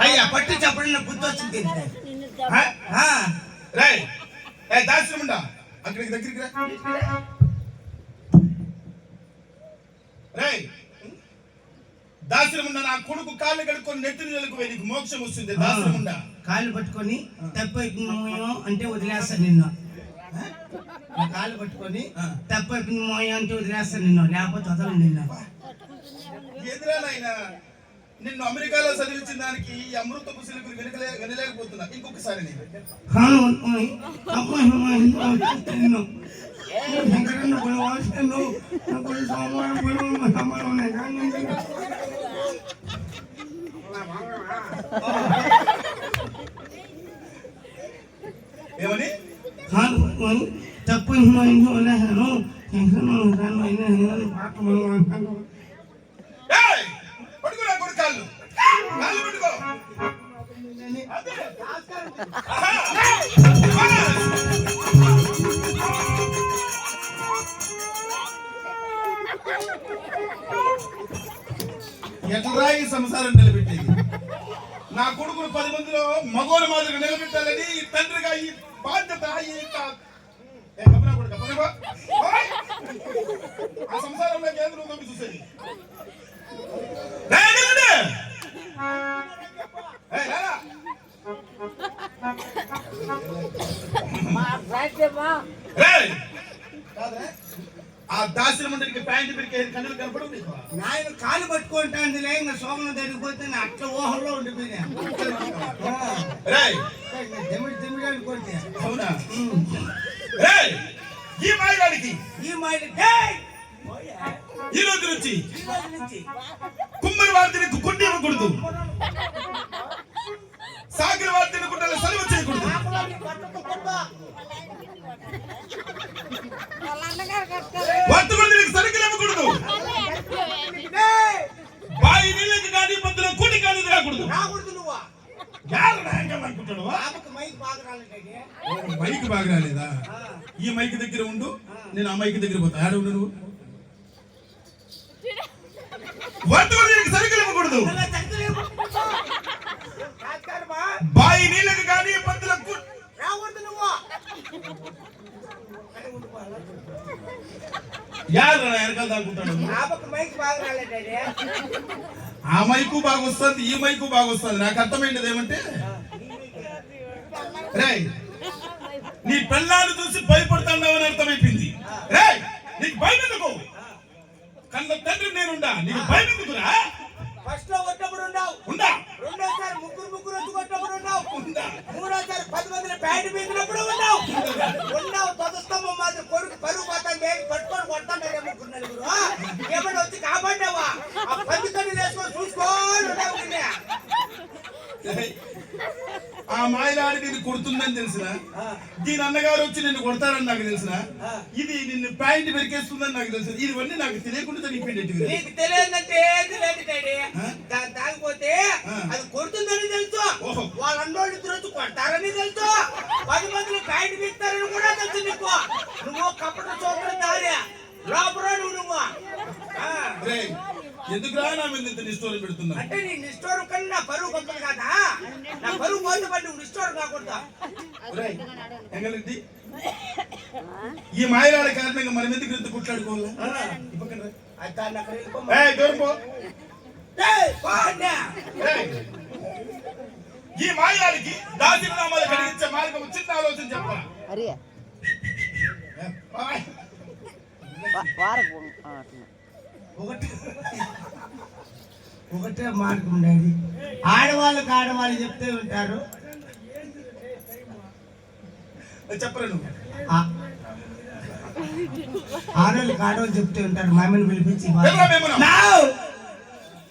అయ్యా పట్టి చెప్పడం బుద్ధి వచ్చింది. దాశ్రముండా అక్కడికి దగ్గరికి రే. దాశ్రముండా నా కొడుకు కాళ్ళు కడుక్కొని నెత్తిని వెళ్ళిపోయి నీకు మోక్షం వస్తుంది. దాశ్రముండా కాళ్ళు పట్టుకొని తప్పైపోయిన అంటే వదిలేస్తాను నిన్ను. కాళ్ళు పట్టుకొని తప్పైపోయిన మోయ అంటే వదిలేస్తాను నిన్ను, లేకపోతే వదలను నిన్ను. ఎదురా నాయన, నిన్ను అమెరికాలో చదివించిన దానికి అమృతపు సిలుకులు వినలేకపోతున్నా. ఇంకొకసారి ఏమని తప్పు పడుకున్నా కొడు కాళ్ళు కాళ్ళు పట్టుకో. ఎట్లా ఈ సంసారం నిలబెట్టేది? నా కొడుకును 10 మందిలో మగోల మాదిరిగా నిలబెట్టాలని ఈ తండ్రిగా ఈ బాధ్యత ఆ సంసారంలో కేంద్రం తొమ్మిది చూసేది. ఆ దాశ్రమందరికి ప్యాంటు పెరిగే కన్నులు కనపడవు. నాయన కాలు పట్టుకుంటాందిలే, ఇంకా సోమన జరిగిపోతే అట్లా ఊహల్లో ఉండిపోయినా తిమిడి అనుకుంటే. అవునా? ఈ మాయగాడికి ఈ రోజు నుంచి కుమ్మరి వార్తని కుండి ఇవ్వకూడదు, సాగిన వార్తని కుండలో సెలవు చేయకూడదు, వర్తకుడికి సరుకులు ఇవ్వకూడదు, బాయి నీళ్ళకి కానీ మధ్యలో కూటి కానీ రాకూడదు. మైక్ బాగా రాలేదా? ఈ మైక్ దగ్గర ఉండు, నేను ఆ మైక్ దగ్గర పోతా. ఆడ ఉండు నువ్వు. వర్తకుడికి సరుకులు ఇవ్వకూడదు, బాయి నీళ్ళకి కానీ మధ్యలో వెనకాల దాక్కుంటాడు. ఆ మైకు బాగా వస్తుంది, ఈ మైకు బాగా వస్తుంది. నాకు అర్థమైనది ఏమంటే, నీ పిల్లలు చూసి భయపడుతున్నావు అని అర్థమైపోయింది. నీకు భయం ఎందుకు? కన్న తండ్రి నేనుండా, నీకు భయం ఎందుకురా? ఫస్ట్ లో కొట్టప్పుడు ఉండా, రెండోసారి ముగ్గురు వచ్చి కొట్టప్పుడు మూడోసారి 10 మందిని ప్యాంటు పీకినప్పుడు ఉన్నావు. ధ్వజస్తంభం మాత్రం కొడుకు పరుగు పోతాను పట్టుకొని కొడతాను. ముగ్గురు నలుగురు ఏమన్నా వచ్చి కాపాడినావా? ఆ 10 కన్నులు వేసుకొని చూసుకోవాలి. ఆ మాయలాడి నిన్ను కొడుతుందని తెలిసిన, దీని అన్నగారు వచ్చి నిన్ను కొడతారని నాకు తెలిసిన, ఇది నిన్ను ప్యాంట్ పెరికేస్తుందని నాకు తెలుసు. ఇవన్నీ నాకు తెలియకుండా జరిగిపోయింది. నీకు తెలియదంటే ఏది లేదు డాడీ. దాన్ని తాగిపోతే అది కొడుతుందని తెలుసు, వాళ్ళ అన్నోళ్ళు ఇద్దరు వచ్చి కొడతారని తెలుసు, 10 మందిని ప్యాంట్ పీకుతారని కూడా తెలుసు. నీకు నువ్వు కపట చోట్ల దారి లోపల నువ్వు ఎందుకురా నా మీద ఇంత నిష్ఠూరం పెడుతున్నా? అంటే నీ నిష్ఠూరం కన్నా నా పరువు గొప్పది కదా. నా పరువు పోతే పడి నువ్వు నిష్ఠూరం కాకూడదా? ఎంగలండి ఈ మాయలాడ కారణంగా మనం ఎందుకు ఇంత కుట్లాడుకోవాలి? ఈ మాయలాడికి దాసినామాలు కలిగించే మార్గం చిన్న ఆలోచన చెప్పాలి. ఒకటే మార్గం ఉండేది. ఆడవాళ్ళు చెప్తే ఉంటారు. చెప్పరు నువ్వు. ఆడవాళ్ళు చెప్తే ఉంటారు. మామని పిలిపించి